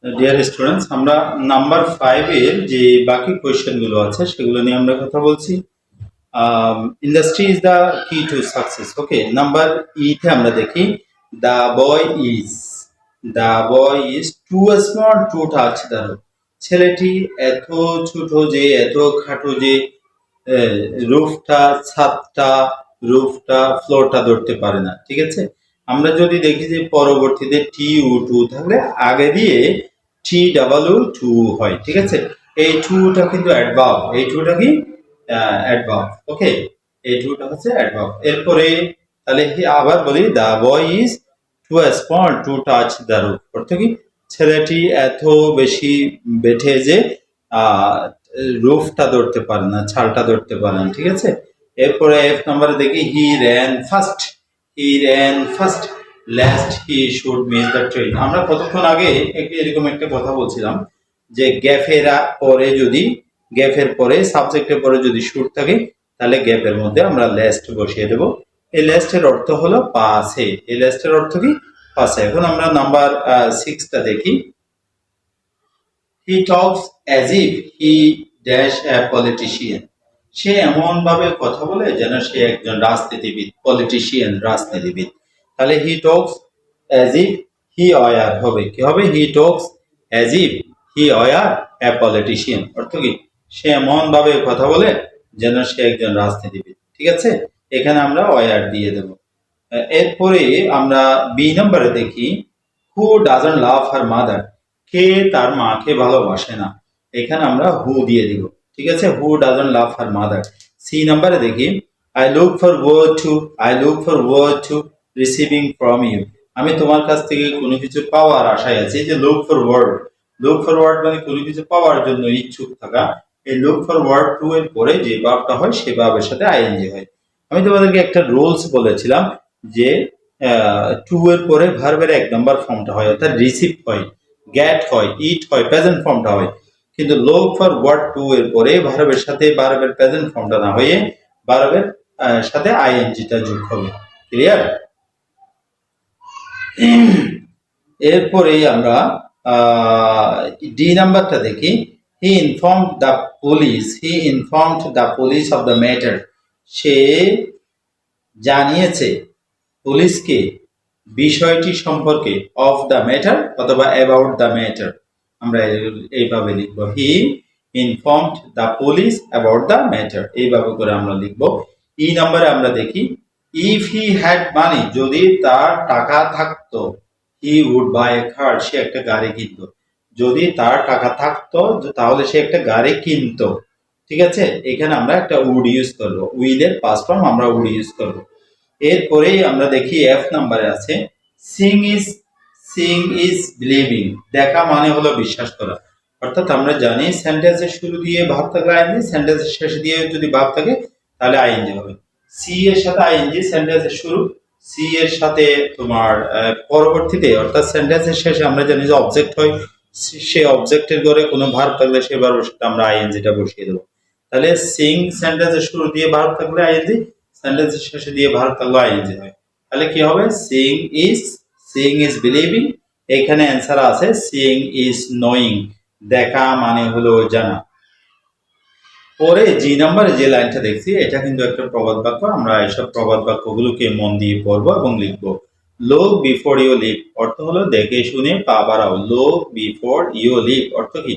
Dear students, আমরা number 5 এর যে বাকি কোয়েশ্চেন গুলো আছে সেগুলো নিয়ে আমরা কথা বলছি। Industry is the key to success. Okay, number তে আমরা দেখি the boy is too small to touch the roof. ছেলেটি এত ছোট যে, এত খাটো যে রুফটা, ছাদটা, রুফটা, ফ্লোরটা ধরতে পারে না। ঠিক আছে, আমরা যদি দেখি যে পরবর্তীতে টি ও টু থাকলে আগে দিয়ে টি ডাবল টু হয়। ঠিক আছে, এই টুটা কিন্তু অ্যাডভার্ব, এই টুটা কি অ্যাডভার্ব। ওকে, এই টুটা হচ্ছে অ্যাডভার্ব। এরপরে তাহলে আবার বলি the boy is too small to touch the roof, অর্থ কি ছেলেটি এত বেশি বেঠে যে রুফটা ধরতে পারে না, ছালটা ধরতে পারে না। ঠিক আছে, এরপরে এফ নাম্বারে দেখি he ran first last he should miss the train. আমরা কতক্ষণ আগে এরকম একটা কথা বলছিলাম যে গ্যাপের পরে সাবজেক্টের পরে যদি শুড থাকে তাহলে গ্যাপের মধ্যে আমরা লাস্ট বসিয়ে দেব। এই লাস্টের অর্থ হলো পাসে, এই লাস্টের অর্থ কি পাসে। এখন আমরা নাম্বার 6টা দেখি। He talks as if he dash a politician. সে এমন ভাবে কথা বলে যেন সে একজন রাজনীতিবিদ, পলিটিশিয়ান, রাজনীতিবিদ। তাহলে হি talks as if he war হবে কি হবে, হি talks as if he war A politician, অর্থ কি সে এমন ভাবে কথা বলে যেন সে একজন রাজনীতিবিদ। ঠিক আছে, এখানে আমরা ওয়ার দিয়ে দেব। এরপরে আমরা বি নম্বরে দেখি হু ডাজন্ট লাভ হার মাদার। কে তার মাকে ভালোবাসে না, এখানে আমরা হু দিয়ে দিব। ঠিক আছে, who doesn't love her mother. C নাম্বারে দেখি I look forward to receiving from you. আমি তোমার কাছ থেকে কোনো কিছু পাওয়ার আশায় আছি। যে লুক ফর ওয়ার্ড মানে কোনো কিছু পাওয়ার জন্য ইচ্ছুক থাকা। এই লুক ফর ওয়ার্ড টু এর পরে যে ভার্বটা হয় সে ভার্বের সাথে আইএনজি হয়। আমি তোমাদেরকে একটা রুলস বলেছিলাম যে টু এর পরে ভার্বের 1 নম্বর ফর্মটা হয়, অর্থাৎ রিসিভ হয়, গেট হয়, ইট হয়, প্রেজেন্ট ফর্মটা হয়। কিন্তু লুক ফর ওয়ার্ড টু এর পরে ভার্বের সাথে ভার্বের প্রেজেন্ট ফর্মটা না হয়ে ভার্বের সাথে আইএনজিটা যোগ হবে। ক্লিয়ার? এরপরে আমরা ডি নাম্বারটা দেখি। He informed the police of the matter. সে জানিয়েছে পুলিশকে বিষয়টি সম্পর্কে, অফ দ্য ম্যাটার অথবা অ্যাবাউট দ্য ম্যাটার, আমরা এইভাবে লিখবো। He informed the police about the matter, এইভাবে করে আমরা লিখবো। ই নাম্বারে আমরা দেখি ইফ হি হ্যাড মানি, যদি তার টাকা থাকতো, হি উড বাই এ কার, সে একটা গাড়ি কিনতো। যদি তার টাকা থাকতো তাহলে সে একটা গাড়ি কিনতো। ঠিক আছে, এখানে আমরা একটা উড ইউজ করবো, উইল এর পাস্ট ফর্ম আমরা উড ইউজ করবো। এরপরেই আমরা দেখি এফ নাম্বারে আছে সিং ইজ বিলিভিং। দেখা মানে হলো বিশ্বাস করা। অর্থাৎ আমরা জানি সেন্টেন্সের শুরু দিয়ে ভাব থাকলে আইএনজি, সেন্টেন্সের শেষে দিয়ে যদি ভাব থাকে তাহলে আইএনজি হবে। সি এর সাথে আইএনজি সেন্টেন্সের শুরু, সি এর সাথে তোমার পরবর্তীতে অর্থাৎ সেন্টেন্সের শেষে আমরা জানি যে অবজেক্ট হয়, সে অবজেক্টের ঘরে কোনো ভার্ব থাকলে সেই ভার্বের সাথে আমরা আইএনজিটা বসিয়ে দেবো। তাহলে সিং সেন্টেন্সের শুরু দিয়ে ভার্ব থাকলে আইএনজি, সেন্টেন্সের শেষে দিয়ে ভার্ব থাকলে আইএনজি হয়। তাহলে কি হবে, সিং ইজ বিলিভিং। এখানে অ্যান্সার আছে সিং ইজ নোয়িং। দেখা মানে হলো জানা। পরে জি নাম্বারে যে লাইনটা দেখছি এটা কিন্তু একটা প্রবাদ বাক্য। আমরা এইসব প্রবাদ বাক্যগুলোকে মন দিয়ে পড়বো এবং লিখবো। লুক বিফোর ইউ লিভ, অর্থ হলো দেখে শুনে পা বাড়াও। লুক বিফোর ইউ লিভ, অর্থ কি